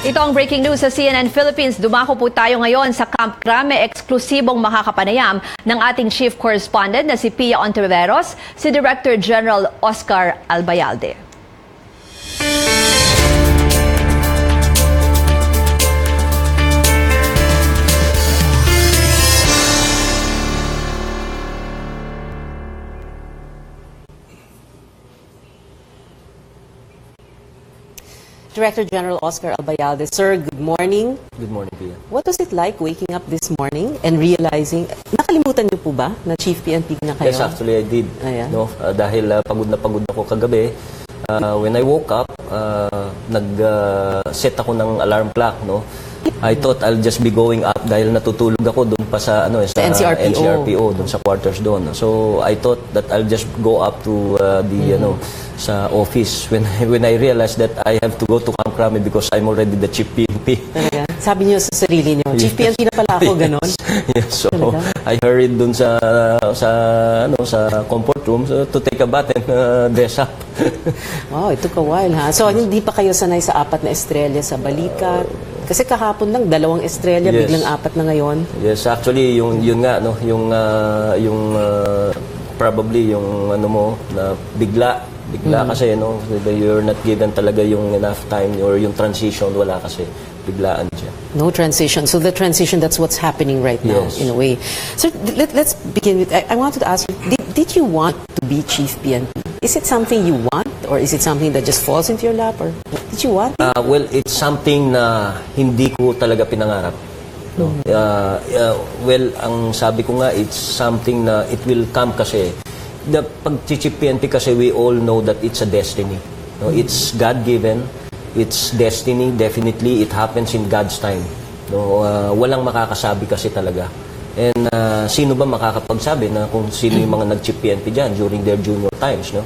Ito ang breaking news sa CNN Philippines. Dumako po tayo ngayon sa Camp Crame, eksklusibong makakapanayam ng ating Chief Correspondent na si Hontiveros, si Director General Oscar Albayalde. Director General Oscar Albayalde. Sir, good morning. Good morning, Pia. What was it like waking up this morning and realizing, nakalimutan niyo po ba na Chief PNP na kayo? Yes, actually I did. No? Dahil pagod na pagod ako kagabi. When I woke up, nag-set ako ng alarm clock. No? I thought I'll just be going up dahil natutulog ako doon pa sa, sa NCRPO, doon sa quarters doon. So I thought that I'll just go up to sa office when I realized that I have to go to Camp Crame because I'm already the Chief PNP. Sabi niyo sa sarili niyo, Chief PNP na pala ako, ganon? Yes, so I hurried dun sa comfort room to take a bath and dress up. Wow, it took a while, ha? So hindi pa kayo sanay sa 4 na estrella sa balikat? Kasi kahapon lang 2 estrella, yes. Biglang 4 na ngayon. Yes, actually yun nga, no, probably yung na bigla kasi, no, you're not given talaga yung enough time or yung transition, wala kasi, biglaan siya. No transition. So the transition, that's what's happening right now, yes. In a way. So let's begin with, I wanted to ask you, did you want to be Chief PNP? Is it something you want, or is it something that just falls into your lap, or did you want it? Well, it's something na hindi ko talaga pinangarap. No? Well, ang sabi ko nga, it's something na it will come kasi. The pag-Chief PNP kasi, we all know that it's a destiny. No? It's God-given. It's destiny. Definitely, it happens in God's time. No? Walang makakasabi kasi talaga. And sino ba makakapagsabi na kung sino yung mga nag-Chief PNP dyan during their junior times, no?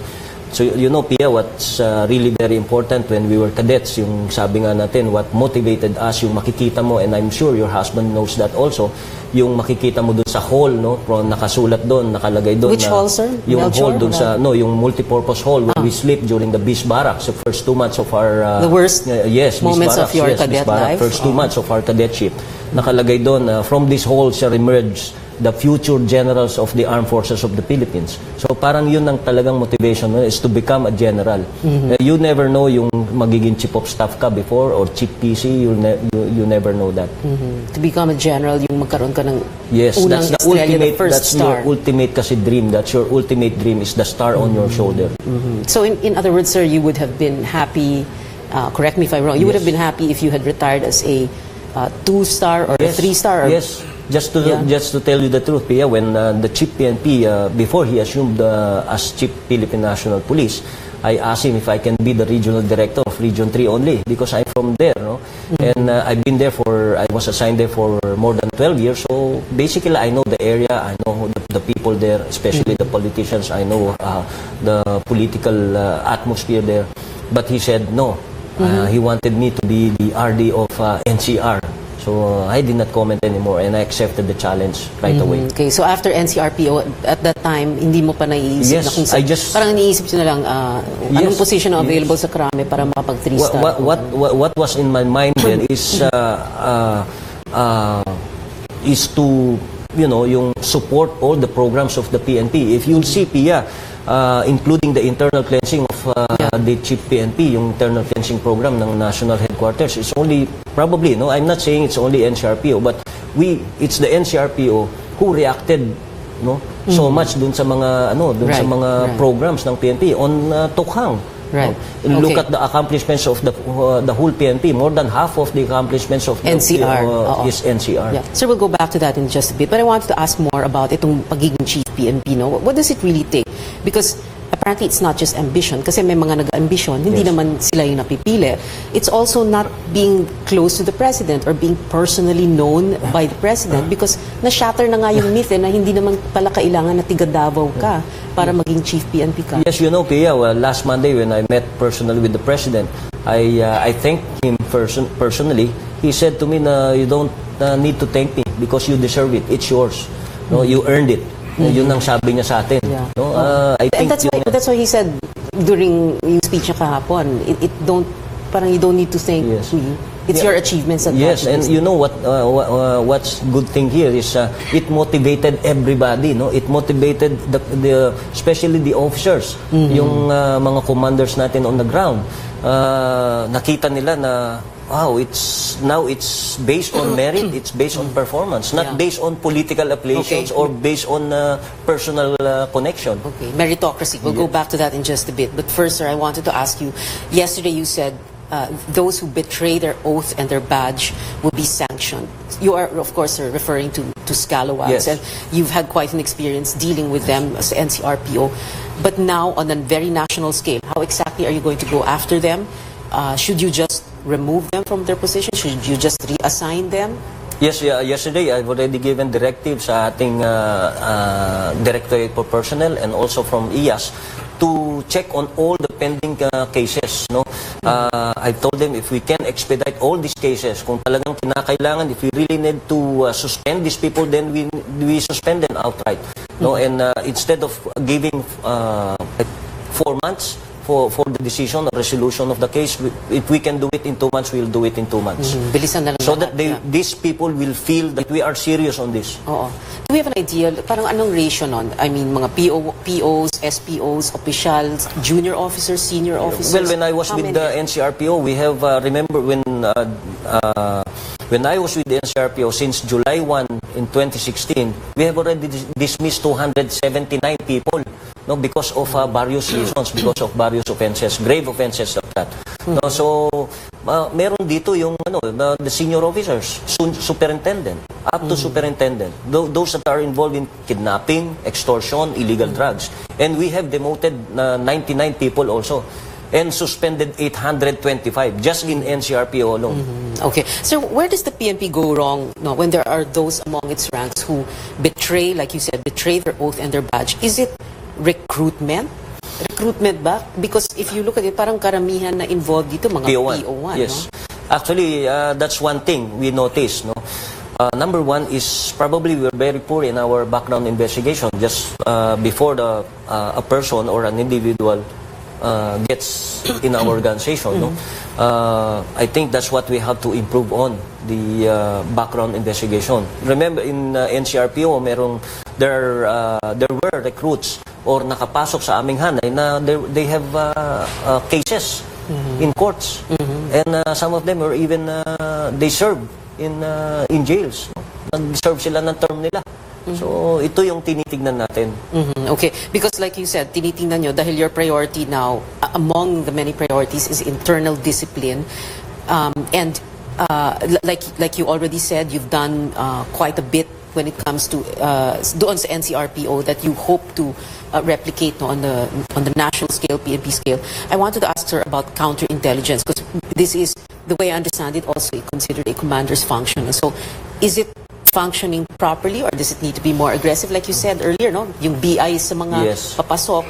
So, you know, Pia, what's really very important when we were cadets, yung sabi nga natin, what motivated us, yung makikita mo, and I'm sure your husband knows that also, yung makikita mo dun sa hall, no? Nakasulat dun, nakalagay dun. Which hall, sir? Yung hall dun sa, yung multipurpose hall where we sleep during the beast barracks, the first 2 months of our... the worst yes, moments of your cadet life? First 2 months of our cadetship. Nakalagay dun, from this hall shall emerge the future generals of the armed forces of the Philippines. So parang yun ang talagang motivation, no, is to become a general. You never know yung magiging chief of staff ka before or chief PC, you never know that. To become a general, yung magkaroon ka ng unang that's the ultimate, that's your ultimate kasi dream. That's your ultimate dream, is the star on your shoulder. So in other words, sir, you would have been happy, correct me if I'm wrong, you would have been happy if you had retired as a 2-star or a 3-star? Yes. Just to tell you the truth, Pia, when the Chief PNP, before he assumed as Chief Philippine National Police, I asked him if I can be the regional director of Region 3 only, because I'm from there, no? And I've been there I was assigned there for more than 12 years, so basically I know the area, I know the people there, especially the politicians, I know the political atmosphere there. But he said no. He wanted me to be the RD of NCR. So I did not comment anymore, and I accepted the challenge right away. Okay, so after NCRPO, at that time, hindi mo pa naiisip na kung parang iniisip nyo na lang, anong position na available sa Crame para makapag 3-star? What was in my mind then is to, yung support all the programs of the PNP. If you'll see, Pia, including the internal cleansing of the Chief PNP, yung internal cleansing program ng National Headquarters, it's only probably, no, I'm not saying it's only NCRPO, but it's the NCRPO who reacted, no, so much dun sa mga sa mga programs ng PNP on Tokhang. Right. Look at the accomplishments of the whole PNP. More than half of the accomplishments of NCR is NCR. Yeah. Sir, we'll go back to that in just a bit. But I wanted to ask more about itong pagiging Chief PNP. No? What does it really take? Because apparently it's not just ambition. Kasi may mga nag-ambisyon, hindi naman sila yung napipili. It's also not being close to the President or being personally known by the President, because na-shatter na nga yung myth na hindi naman pala kailangan na tiga-Davao ka para maging Chief PNP ka. Yes, you know, Pia, last Monday when I met personally with the President, I thanked him personally. He said to me na you don't need to thank me because you deserve it. It's yours. No, you earned it. Yun ang sabi niya sa atin. Yeah. No, I think that's why he said during yung speech niya kahapon, parang you don't need to thank me. It's your achievements that yes, matter. and you know what's good thing here is it motivated everybody, no? It motivated the especially the officers, yung mga commanders natin on the ground. Nakita nila na wow, it's based on merit, it's based on performance, not based on political affiliations or based on personal connection. Okay, meritocracy. We'll go back to that in just a bit. But first, sir, I wanted to ask you, yesterday you said those who betray their oath and their badge will be sanctioned. You are, of course, sir, referring to scalawags, and you've had quite an experience dealing with them as NCRPO. But now, on a very national scale, how exactly are you going to go after them? Should you just remove them from their position? Should you just reassign them? Yes, yesterday I've already given directives sa ating Directorate for Personnel and also from IAS to check on all the pending cases. No, I told them if we can expedite all these cases, kung talagang kinakailangan, if we really need to suspend these people, then we suspend them outright. No, and instead of giving 4 months for the decision or resolution of the case, if we can do it in 2 months, we'll do it in 2 months. Bilisan na lang So lahat, that these people will feel that we are serious on this. Oo. Do we have an idea, parang anong ratio nun? I mean, mga POs, SPOs, officials, junior officers, senior officers? Well, when I was with the NCRPO, we have, remember when I was with the NCRPO since July 1 in 2016, we have already dismissed 279 people, no, because of various reasons, because of various offenses, grave offenses like that. No, so meron dito yung the senior officers, superintendent, up to superintendent, those that are involved in kidnapping, extortion, illegal drugs, and we have demoted 99 people also. And suspended 825 just in NCRPO alone. Okay. So where does the PNP go wrong when there are those among its ranks who betray, like you said, betray their oath and their badge? Is it recruitment? Recruitment ba? Because if you look at it, parang karamihan na involved dito, mga PO1. Yes. No? Actually, that's one thing we noticed. No? Number one is probably we're very poor in our background investigation. Just before a person or an individual gets in our organization, no? I think that's what we have to improve on, the background investigation. Remember, in NCRPO, there were recruits or nakapasok sa aming hanay na they have cases in courts, and some of them are even they serve in jails. No? Nag-serve sila ng term nila. So, ito yung tinitignan natin. Okay. Because like you said, tinitingnan nyo, dahil your priority now, among the many priorities, is internal discipline. And like you already said, you've done quite a bit when it comes to doon sa NCRPO that you hope to replicate on the national scale, PNP scale. I wanted to ask her about counterintelligence, because this is, the way I understand it, also considered a commander's function. So, is it functioning properly, or does it need to be more aggressive, like you said earlier, no? Yung BI sa mga papasok,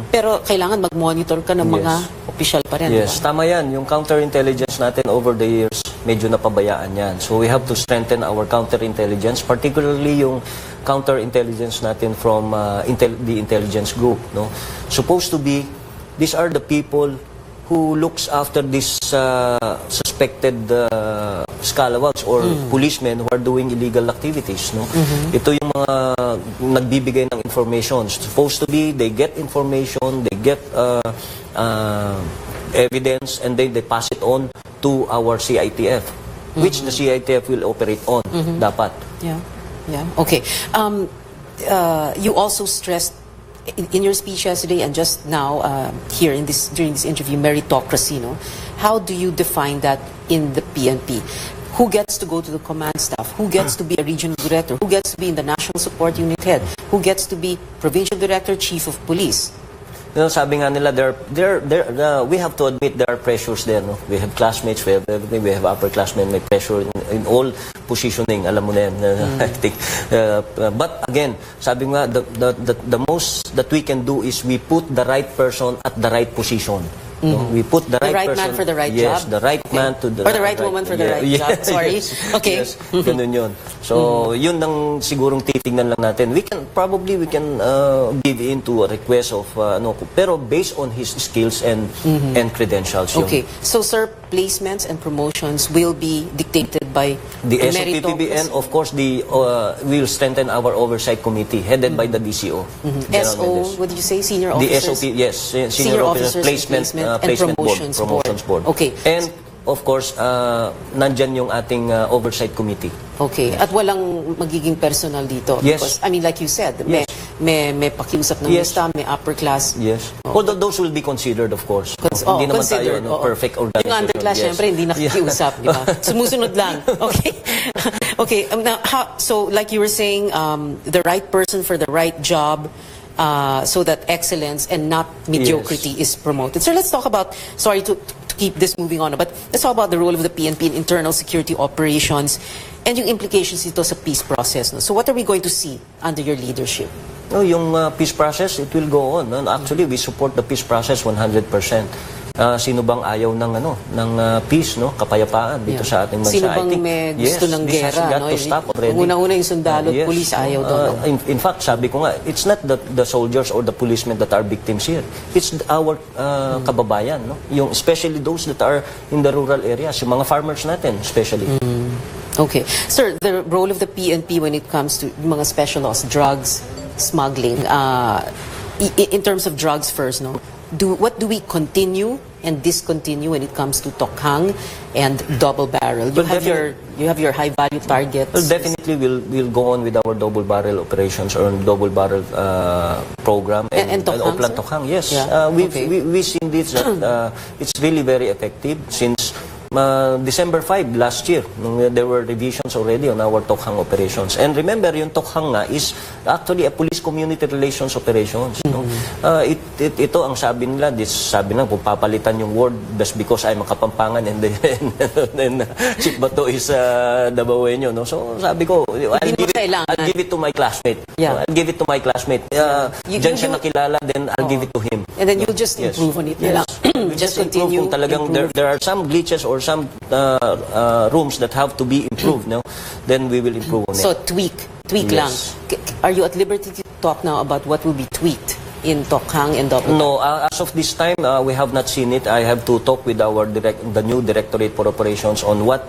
pero kailangan mag-monitor ka ng mga opisyal pa rin. Yes, diba? tama yan. Yung counterintelligence natin over the years, medyo napabayaan yan. So we have to strengthen our counterintelligence, particularly yung counterintelligence natin from the intelligence group. No? Supposed to be, these are the people who looks after this suspected scalawags or policemen who are doing illegal activities. No? Ito yung mga nagbibigay ng information. Supposed to be, they get information, they get evidence, and then they pass it on to our CITF, which the CITF will operate on, dapat. Yeah, yeah. Okay. You also stressed in your speech yesterday and just now here during this interview, meritocracy. No? How do you define that in the PNP? Who gets to go to the command staff? Who gets to be a regional director? Who gets to be in the National Support Unit head? Who gets to be provincial director, chief of police? You know, sabi nga nila, we have to admit there are pressures there. No? We have classmates, we have everything, we have upperclassmen, may pressure in all positioning, alam mo na yan, I think. But again, sabi nga, the most that we can do is we put the right person at the right position. No? We put the right person, man for the right yes, job? the right man to the or the right woman for the right job. Sorry. Yes, okay. Yes, ganun yun. So, yun ang sigurong titignan lang natin. We can give in to a request of, pero based on his skills and credentials. Okay. So, sir, placements and promotions will be dictated by The meritocracy. SOPPB and of course will strengthen our oversight committee headed by the DCO. General SO, Mendez. what did you say? Senior The officers? SOP, yes, Senior Officers Placement and Promotions Board. Okay. And of course, nandyan yung ating oversight committee. Okay. At walang magiging personal dito? Yes. Because, I mean, like you said, Yes. may pakiusap ng Yes. lista, may upper class. Yes. Although those will be considered, of course. Hindi naman tayo oo. perfect organization. Yung underclass, Yes. syempre, hindi nakikiusap, di ba? Sumusunod lang. Okay? Okay. Now, so, like you were saying, the right person for the right job, so that excellence and not mediocrity is promoted. So let's talk about, sorry to keep this moving on, but let's talk about the role of the PNP in internal security operations and yung implications dito sa peace process. No? So what are we going to see under your leadership? No, yung peace process, it will go on. No? Actually, we support the peace process 100%. Sino bang ayaw ng peace, no? Kapayapaan dito sa ating bansa? Sino bang may gusto ng gera, no? To stop already. Unang-una yung sundalo at police ayaw daw. In fact, sabi ko nga, it's not the soldiers or the policemen that are victims here. It's our kababayan, no? Yung especially those that are in the rural areas, yung mga farmers natin especially. Okay. Sir, the role of the PNP when it comes to mga special laws, drugs, smuggling, in terms of drugs first, no? What do we continue and discontinue when it comes to tokhang and double barrel? You have your high value targets. Well, definitely we'll go on with our double barrel operations or double barrel program and tokhang, Oplan tokhang. Yes, Yeah. we've seen this that it's really very effective since December 5 last year, there were revisions already on our tokhang operations. And remember, yung tokhang nga is actually a police community relations operations. No? Ito ang sabi nila, kung papalitan yung word just because I'm a Kapampangan and then Chief Bato is Dabawenyo. No? So sabi ko, I'll give it to my classmate. Yeah. I'll give it to my classmate. Diyan siya nakilala, then I'll give it to him. And then you'll just improve on it. Yes. Just continue. Kung talagang there are some glitches or some rooms that have to be improved, no? Then we will improve on it. So tweak lang. Are you at liberty to talk now about what will be tweaked in tokhang and double? No, as of this time, we have not seen it. I have to talk with the new Directorate for Operations on what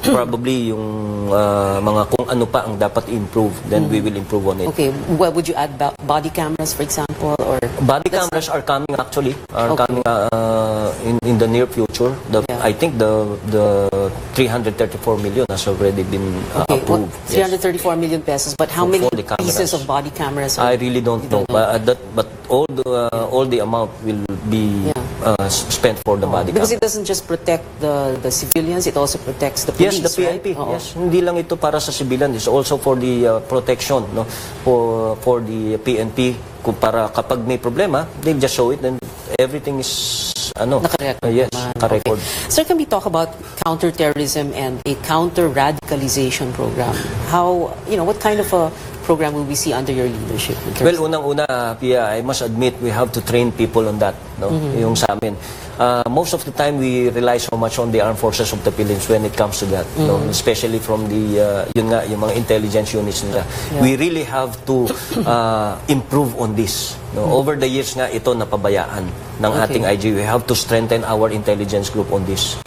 probably yung mga kung ano pa ang dapat improve. Then we will improve on it. Okay, what would you add about body cameras, for example, or body cameras are coming actually coming in the near future. I think the 334 million has already been approved. 334 million pesos, but how many pieces of body cameras? I really don't know. But all the amount will be spent for the body because camera. it doesn't just protect the civilians, it also protects the police. Yes, the PNP. Right? Yes, hindi lang ito para sa civilian. It's also for the protection, no, for the PNP. Kung para kapag may problema, they just show it and everything is naka-record. Yes, naka-record. Okay. Sir, can we talk about counterterrorism and a counter-radicalization program? How, what kind of a program will we see under your leadership? Well, unang-una, Pia, I must admit we have to train people on that, no? Yung sa amin. Most of the time we rely so much on the armed forces of the Philippines when it comes to that, no? Especially from the yung mga intelligence units nila. Yeah. We really have to improve on this. No? Over the years nga ito napabayaan ng ating IG. We have to strengthen our intelligence group on this.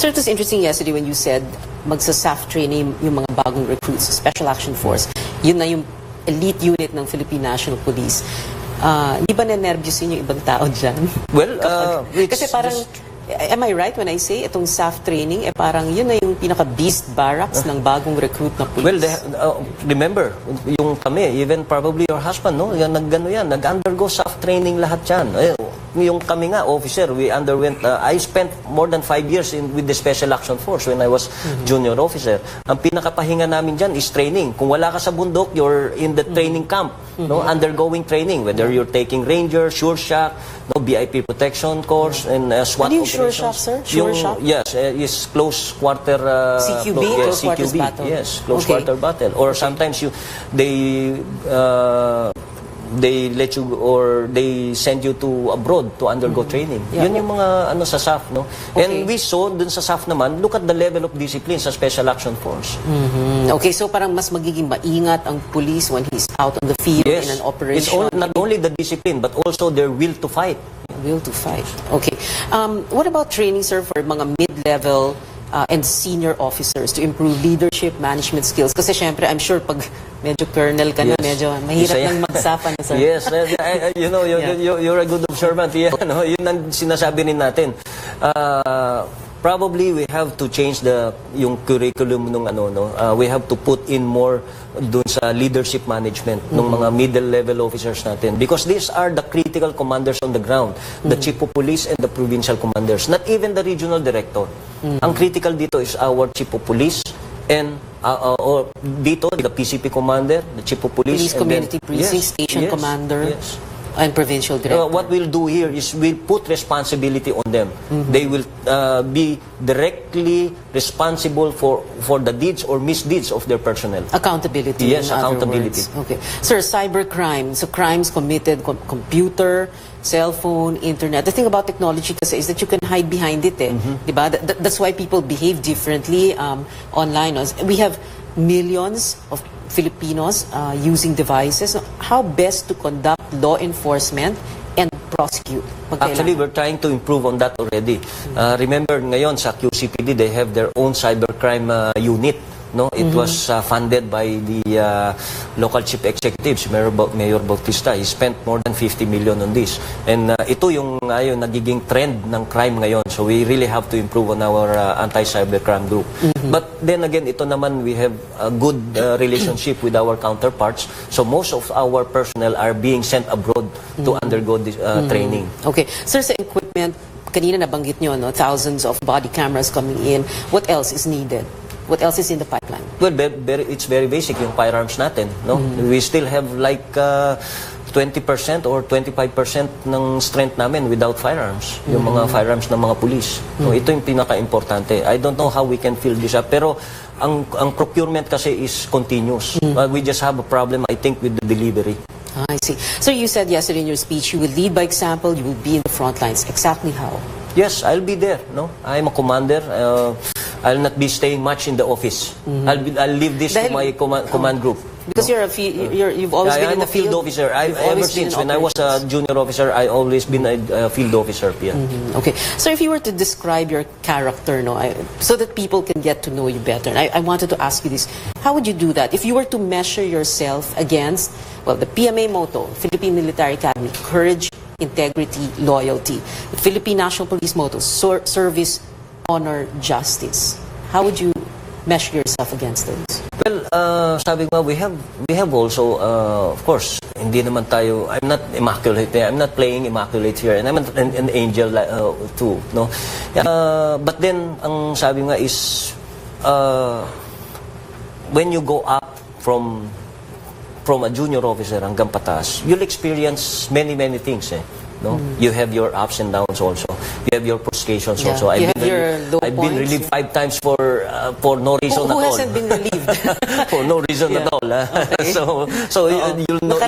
Sir, it was interesting yesterday when you said magsa-SAF training yung mga bagong recruits, Special Action Force. Yun na yung elite unit ng Philippine National Police. Hindi ba na-nervousin yung ibang tao dyan? Well, kasi parang, am I right when I say itong SAF training, parang yun na yung pinaka-beast barracks ng bagong recruit na police? Well, remember, yung kami, even probably your husband, no? Nag-undergo SAF training lahat yan. Yung kami nga, officer, we underwent, I spent more than 5 years with the Special Action Force when I was junior officer. Ang pinakapahinga namin dyan is training. Kung wala ka sa bundok, you're in the training camp, no? Undergoing training, whether you're taking Ranger, Sure Shock, no, BIP protection course, and SWAT ano yung operations. Sure Shock, sir? Sure Shock? Yes, is close quarter... CQB? Close quarters battle? Yes, close quarter battle. Or sometimes they let you or they send you to abroad to undergo training. Yun yung mga sa SAF, no? And we saw dun sa SAF naman, look at the level of discipline sa Special Action Force. Okay, so parang mas magiging maingat ang police when he's out on the field in an operation. It's not only the discipline but also their will to fight. Will to fight. Okay. What about training, sir, for mga mid-level and senior officers to improve leadership, management skills? Kasi syempre, I'm sure pag medyo colonel ka na, medyo mahirap nang magsapan, sir. Yes, you know, you're a good observant. Yeah, no? Yun ang sinasabi rin natin. Probably we have to change yung curriculum nung we have to put in more dun sa leadership management ng mga middle level officers natin, because these are the critical commanders on the ground, the chief of police and the provincial commanders, not even the regional director. Ang critical dito is our chief of police and or dito the PCP commander, the chief of police and community precinct station commander. And provincial director. What we'll do here is we'll put responsibility on them. They will be directly responsible for the deeds or misdeeds of their personnel. Accountability. Yes, accountability. Okay. Sir, cybercrime. So crimes committed, computer, cell phone, internet. The thing about technology kasi is that you can hide behind it. Diba? That's why people behave differently online. We have millions of Filipinos using devices. How best to conduct law enforcement and prosecute? Actually, we're trying to improve on that already. Remember, ngayon sa QCPD, they have their own cybercrime unit. No, it was funded by the local chief executives, Mayor Bautista. He spent more than 50 million on this. And ito yung nagiging trend ng crime ngayon. So we really have to improve on our anti-cybercrime group. But then again, ito naman, we have a good relationship with our counterparts. So most of our personnel are being sent abroad to undergo this training. Okay. Sir, sa equipment, kanina nabanggit nyo, no? Thousands of body cameras coming in. What else is needed? What else is in the pipeline? Well, it's very basic, yung firearms natin. No? We still have like 20% or 25% ng strength namin without firearms. Yung mga firearms ng mga police. So, ito yung pinaka-importante. I don't know how we can fill this up. Pero ang procurement kasi is continuous. We just have a problem, I think, with the delivery. I see. So you said yesterday in your speech, you will lead by example, you will be in the front lines. Exactly how? Yes, I'll be there. No, I'm a commander. I'll not be staying much in the office. I'll leave this to my command group. Because you've always been in the field. I'm a field officer. Ever since when I was a junior officer, I always been a field officer. Yeah. Okay. So if you were to describe your character, so that people can get to know you better, and I wanted to ask you this: how would you do that if you were to measure yourself against, the PMA motto, Philippine Military Academy, courage, integrity, loyalty; the Philippine National Police motto, service, honor, justice. How would you measure yourself against those? Well, sabi ko, we have also, of course, hindi naman tayo, I'm not immaculate, I'm not playing immaculate here, and I'm an angel too, no? But then, ang sabi nga is, when you go up from a junior officer hanggang pataas, you'll experience many things, no? You have your ups and downs also. You have your frustrations also. I've been relieved 5 times for no reason at all. Who hasn't been relieved? For no reason at all. Okay. So you'll know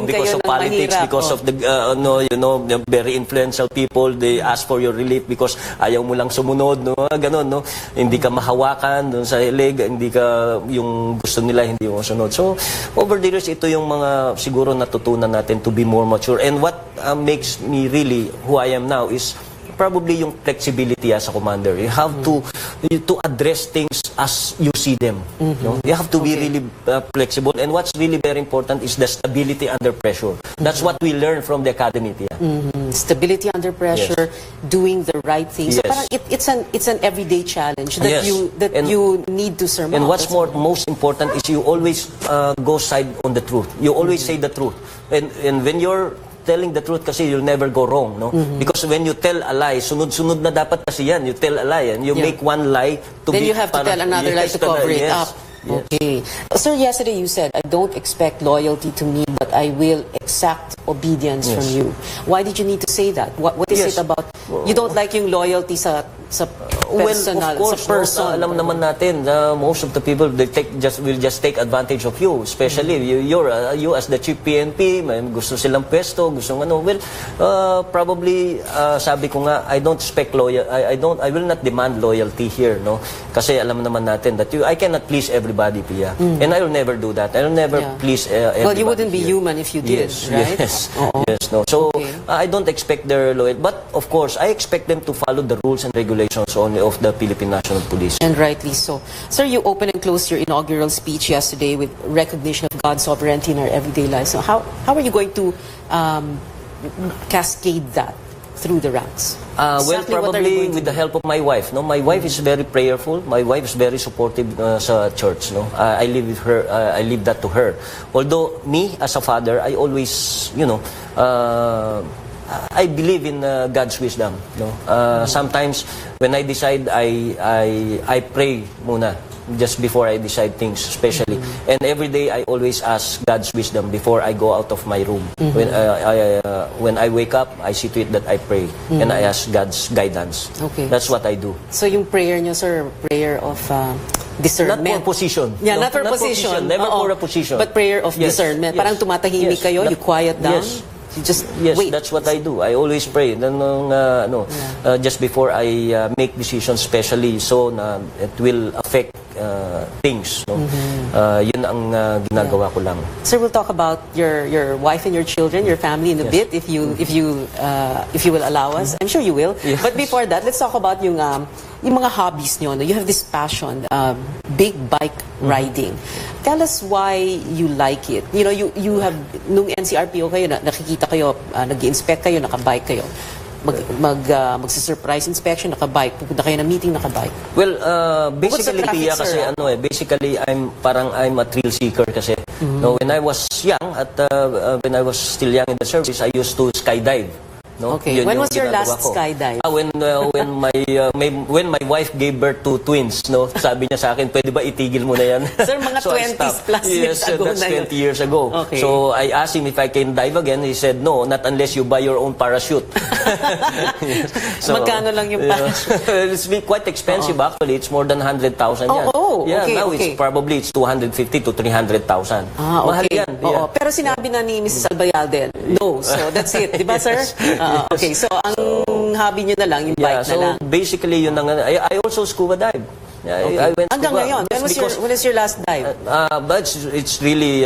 because of politics, because of the the very influential people. They ask for your relief because ayaw mo lang sumunod, no? Ganon, no? Hindi ka mahawakan doon sa leg, hindi ka yung gusto nila hindi mo sunod. So over the years, ito yung mga siguro natutunan natin to be more mature. And what makes me really who I am now is probably yung flexibility as a commander. You have to address things as you see them. No? You have to be really flexible. And what's really very important is the stability under pressure. That's what we learn from the academy. Stability under pressure, doing the right things. So parang it's an everyday challenge that you need to surmount. And what's most important is you always go side on the truth. You always say the truth. And when you're telling the truth kasi you'll never go wrong, no? Because when you tell a lie, sunod-sunod na dapat kasi yan. You tell a lie and you make one lie to then you have to tell another lie to cover it up. Yes. Okay. Sir, yesterday you said, I don't expect loyalty to me, but I will exact obedience from you. Why did you need to say that? What is it about? You don't like yung loyalty sa personal, of course, sa person. no, alam naman natin, most of the people will just take advantage of you, especially you as the chief PNP, may gusto silang pwesto, gusto ano. Well, probably sabi ko nga, I don't expect I will not demand loyalty here, no? Kasi alam naman natin that I cannot please everybody, Pia. And I will never do that. I will never please everybody. Well, you wouldn't be human if you did, right? Yes. Yes, no. So I don't expect their loyalty, but of course, I expect them to follow the rules and regulations only of the Philippine National Police. And rightly so. Sir, you opened and closed your inaugural speech yesterday with recognition of God's sovereignty in our everyday lives. So how are you going to cascade that through the ranks? Well, probably with the help of my wife. No, my wife is very prayerful. My wife is very supportive sa church. No, I live with her. I leave that to her. Although me as a father, I always, I believe in God's wisdom. No, sometimes when I decide, I pray muna just before I decide things, especially. And every day I always ask God's wisdom before I go out of my room. When I wake up, I see to it that I pray and I ask God's guidance. Okay. That's what I do. So yung prayer niyo, sir, prayer of discernment. Not for position. Yeah, no, not for position. Never for a position. But prayer of discernment. Parang tumatahimik kayo, you quiet down. You just wait. That's what I do. I always pray. Just before I make decisions, especially so na it will affect things. No? Yun ang ginagawa ko lang. Sir, we'll talk about your wife and your children, your family in a bit, if you will allow us. I'm sure you will. Yes. But before that, let's talk about yung mga hobbies nyo. No? You have this passion, big bike riding. Tell us why you like it. You know, you have, nung NCRPO kayo, nakikita kayo, nag-inspect kayo, nakabike kayo. Magsa-surprise inspection, nakabike. Pupunta kayo ng meeting, nakabike. Well, basically, traffic, Pia, kasi sir? basically, I'm a thrill seeker kasi. No, when I was young, when I was still young in the service, I used to skydive. No? Okay. When was your last skydive? When my wife gave birth to twins, no? Sabi niya sa akin, pwede ba itigil mo na yan? Sir, mga So 20s plus years ago that's na yun. 20 years ago. Okay. So I asked him if I can dive again. He said, no, not unless you buy your own parachute. Magkano lang yung parachute? It's been quite expensive actually. It's more than 100,000 yan. Okay, now okay. it's 250 to 300,000. Mahal Okay. yan. Yeah. Pero sinabi na ni Mrs. Albayalde, no. So that's it. Di ba, sir? Okay. So ang hobby nyo na lang, yung bike na lang. So basically, yun I also scuba dive. I went Hanggang scuba. ngayon, when is your last dive? But it's really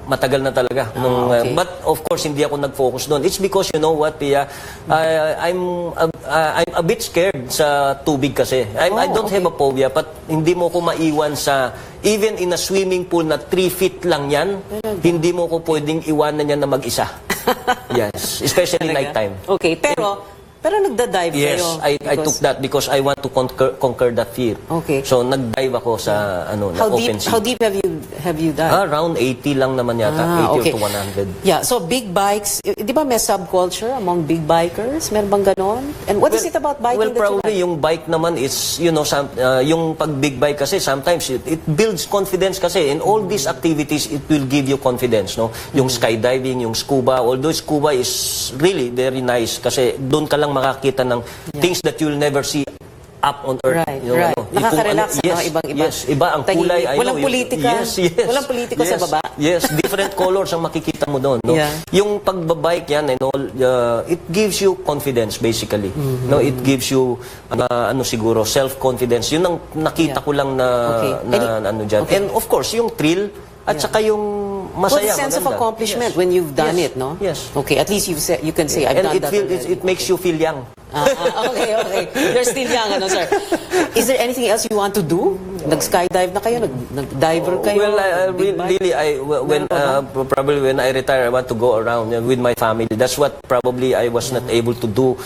matagal na talaga. Okay. But of course, hindi ako nag-focus doon. It's because, you know what, Pia, I'm a bit scared sa tubig kasi. I don't have a phobia, but hindi mo ko maiwan sa, even in a swimming pool na 3 feet lang yan, hindi mo ko pwedeng iwanan yan na mag-isa. Yes, especially nighttime. Okay, pero nagda-dive Yes, kayo? I took that because I want to conquer that fear. Okay. So nag-dive ako sa na open sea. How deep have you dived? Around 80 lang naman yata, 80 okay. to 100. Yeah, so big bikes, di ba may subculture among big bikers? Meron bang ganon? And what is it about biking Well, that probably you like? yung bike naman is, yung pag big bike kasi sometimes it builds confidence kasi. In all these activities, it will give you confidence, no? Yung skydiving, yung scuba, although scuba is really very nice kasi doon ka lang makakita ng things that you'll never see up on earth. Right. Nakaka-relax sa mga ibang-iba. Yes, iba ang kulay. Walang politika. Yes. Walang politika sa baba. Yes, different colors ang makikita mo doon. No? Yeah. Yung pagbabike yan, it gives you confidence basically. No, it gives you siguro self-confidence. Yun ang nakita ko lang na dyan. And of course, yung thrill at saka yung masaya. Well, the sense of accomplishment when you've done it, no? Yes. Okay, at least you can say, I've done that. And it makes you feel young. Okay. You're still young, sir. Is there anything else you want to do? Nag-skydive na kayo? Nag-diver kayo? Well, probably when I retire, I want to go around with my family. That's what probably I was not able to do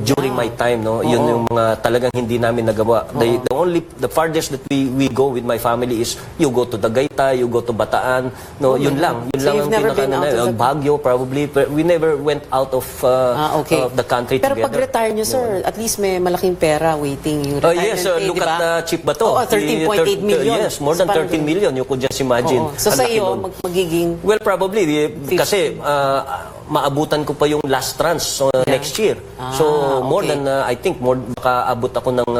during my time. No, yun yung mga talagang hindi namin nagawa. The farthest that we go with my family is you go to Tagaytay, you go to Bataan. No, yun lang. Yun lang ang pinaka Baguio probably. We never went out of the country Pero together. pag retire nyo, sir, at least may malaking pera waiting yung retirement Yes, look at Chief Bato. 13.8 million. Yes, more than 13 million. You could just imagine. So Ang sa laki iyo, nun. magiging... Well, probably, kasi maabutan ko pa yung last tranche next year. So, more okay. than, I think, makaabot ako ng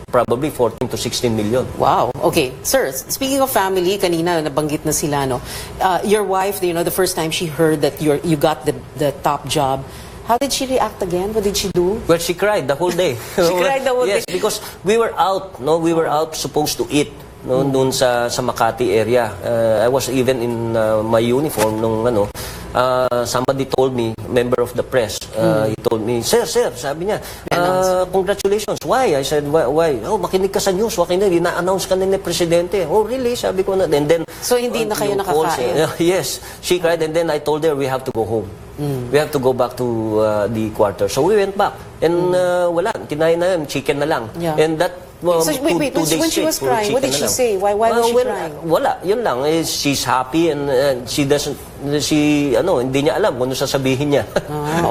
probably 14 to 16 million. Wow. Okay. Sir, speaking of family, kanina nabanggit na sila, no? Your wife, you know, the first time she heard that you got the top job, how did she react again? What did she do? Well, she cried the whole day. She cried the whole day? Yes, because we were out, no? We were out supposed to eat, no? Doon sa Makati area. I was even in my uniform nung somebody told me, member of the press, he told me, sir, sabi niya, congratulations. Why? I said, why? Oh, makinig ka sa news. Makinig, ina-announce ka na ni Presidente. Oh, really? Sabi ko na. And then, so, hindi na kayo nakakain? Yes. She cried and then I told her we have to go home. We have to go back to the quarter. So we went back. And wala, kinain na yun, chicken na lang. Yeah. And that, so wait, when she was crying, what did she say? Why was she crying? Wala, yun lang. She's happy and hindi niya alam kung ano sasabihin niya.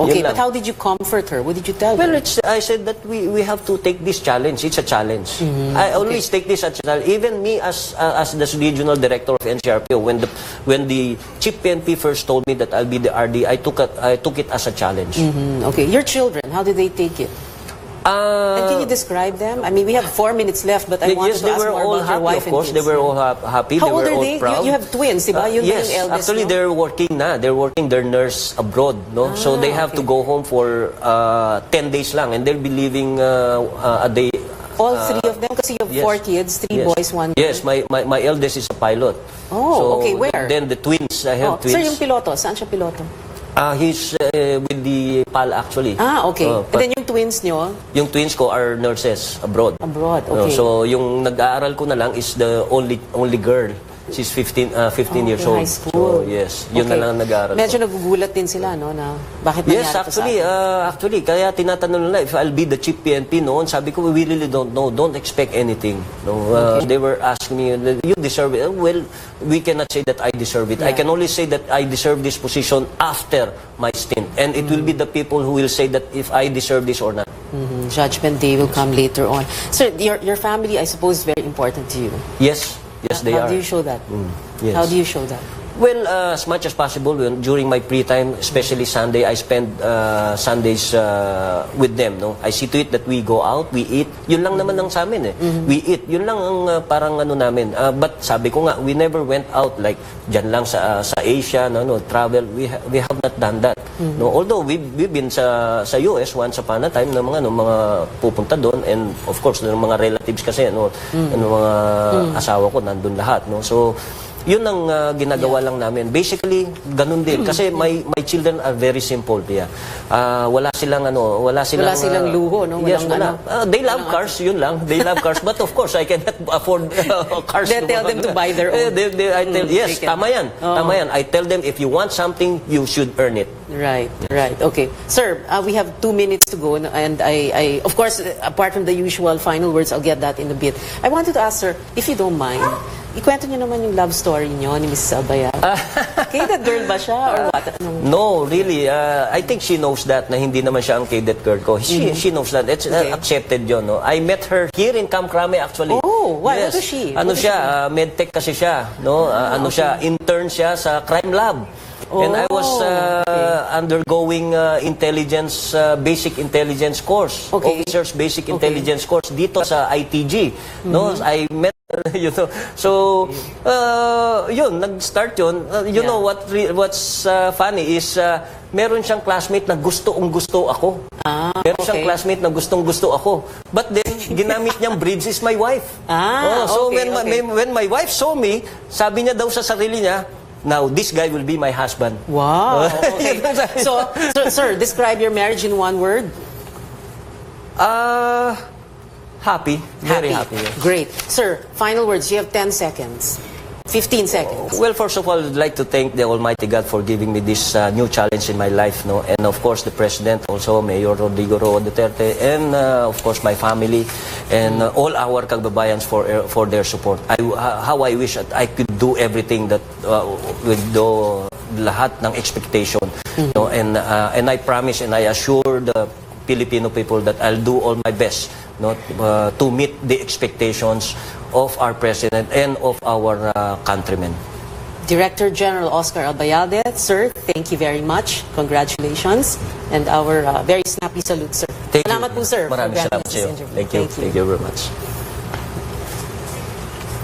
Okay, but how did you comfort her? What did you tell her? Well, I said that we have to take this challenge. It's a challenge. I always take this as a challenge. Even me as the regional director of NCRPO, when the chief PNP first told me that I'll be the RD, I took it as a challenge. Okay, your children, how did they take it? And can you describe them? I mean, we have 4 minutes left, but I wanted to ask more about your wife and kids. They were all happy. How they were old are all they? proud. You have twins, diba? Yes, yung eldest, actually, no? they're working na. They're working their nurse abroad, no? So they have to go home for 10 days lang, and they'll be leaving a day. All 3 of them? Kasi you have 4 kids, 3 boys, 1 girl. Yes, my eldest is a pilot. Oh, so okay. Where? Then the twins, I have twins. Sir, yung piloto, saan siya piloto? He's with the PAL actually. Okay. And then yung twins nyo? Yung twins ko are nurses abroad. Abroad, okay. So yung nag-aaral ko na lang is the only girl. She's 15 years old. High school. So, yes, yun na lang ang nag-aaral Medyo ko. nagugulat din sila, no? Na bakit nangyari Yes, to sa akin? actually, kaya tinatanong nila if I'll be the chief PNP noon. Sabi ko, we really don't know. Don't expect anything. No, They were asking me, you deserve it. Well, we cannot say that I deserve it. I can only say that I deserve this position after my stint. And it will be the people who will say that if I deserve this or not. Judgment day will come later on. Sir, your family, I suppose, is very important to you. Yes, they are. How do you show that? Yes. How do you show that? Well, as much as possible, during my free time, especially Sunday, I spend Sundays with them. No, I see to it that we go out, we eat. Yun lang naman ang sa amin eh. We eat. Yun lang ang parang ano namin. But sabi ko nga, we never went out like dyan lang sa Asia, no, travel. We have not done that. No, although we've been sa US once upon a time na mga pupunta doon, and of course ng mga relatives kasi mga asawa ko nandun lahat, no. So yun ang ginagawa lang namin. Basically, ganun din. Kasi my children are very simple, Pia. Wala silang luho, no? Yes, wala. They love cars, yun lang. They love cars. But of course, I cannot afford cars. They tell them to buy their own. Yes, tama yan. Tama yan. I tell them, if you want something, you should earn it. Right. Okay. Sir, we have 2 minutes to go, and I of course, apart from the usual final words, I'll get that in a bit. I wanted to ask, sir, if you don't mind, ikwento niyo naman yung love story niyo ni Mrs. Albayalde. Cadet girl ba siya or what? No, really. I think she knows that na hindi naman siya ang cadet girl ko. She knows that. It's accepted yun. No? I met her here in Camp Crame actually. Oh, why? Yes. What is she? Ano siya? Medtech kasi siya. No? Siya? Intern siya sa crime lab. And I was undergoing intelligence, basic intelligence course. Okay. Officers basic intelligence course dito sa ITG. No? I met so yun, nag-start yun. You know what's funny is meron siyang classmate na gusto ako. Meron siyang classmate na gustong-gusto ako. But then ginamit niyang bridge is my wife. So when my wife saw me, sabi niya daw sa sarili niya, now this guy will be my husband. Wow. Okay. So sir, describe your marriage in 1 word. Happy. Very happy. Yes. Great. Sir, final words. You have 10 seconds. 15 seconds. Well, first of all, I'd like to thank the Almighty God for giving me this new challenge in my life, no, and of course the President, also Mayor Rodrigo Duterte, and of course my family, and all our kababayans for their support. How I wish that I could do everything that with lahat ng expectation, no, and I promise and I assure the Filipino people that I'll do all my best, no, to meet the expectations of our President and of our countrymen. Director General Oscar Albayalde, sir, thank you very much. Congratulations. And our very snappy salute, sir. Salamat po, sir, Maraming for granting salamat us sa this iyo. interview. Thank you. Thank you very much.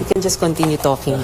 You can just continue talking.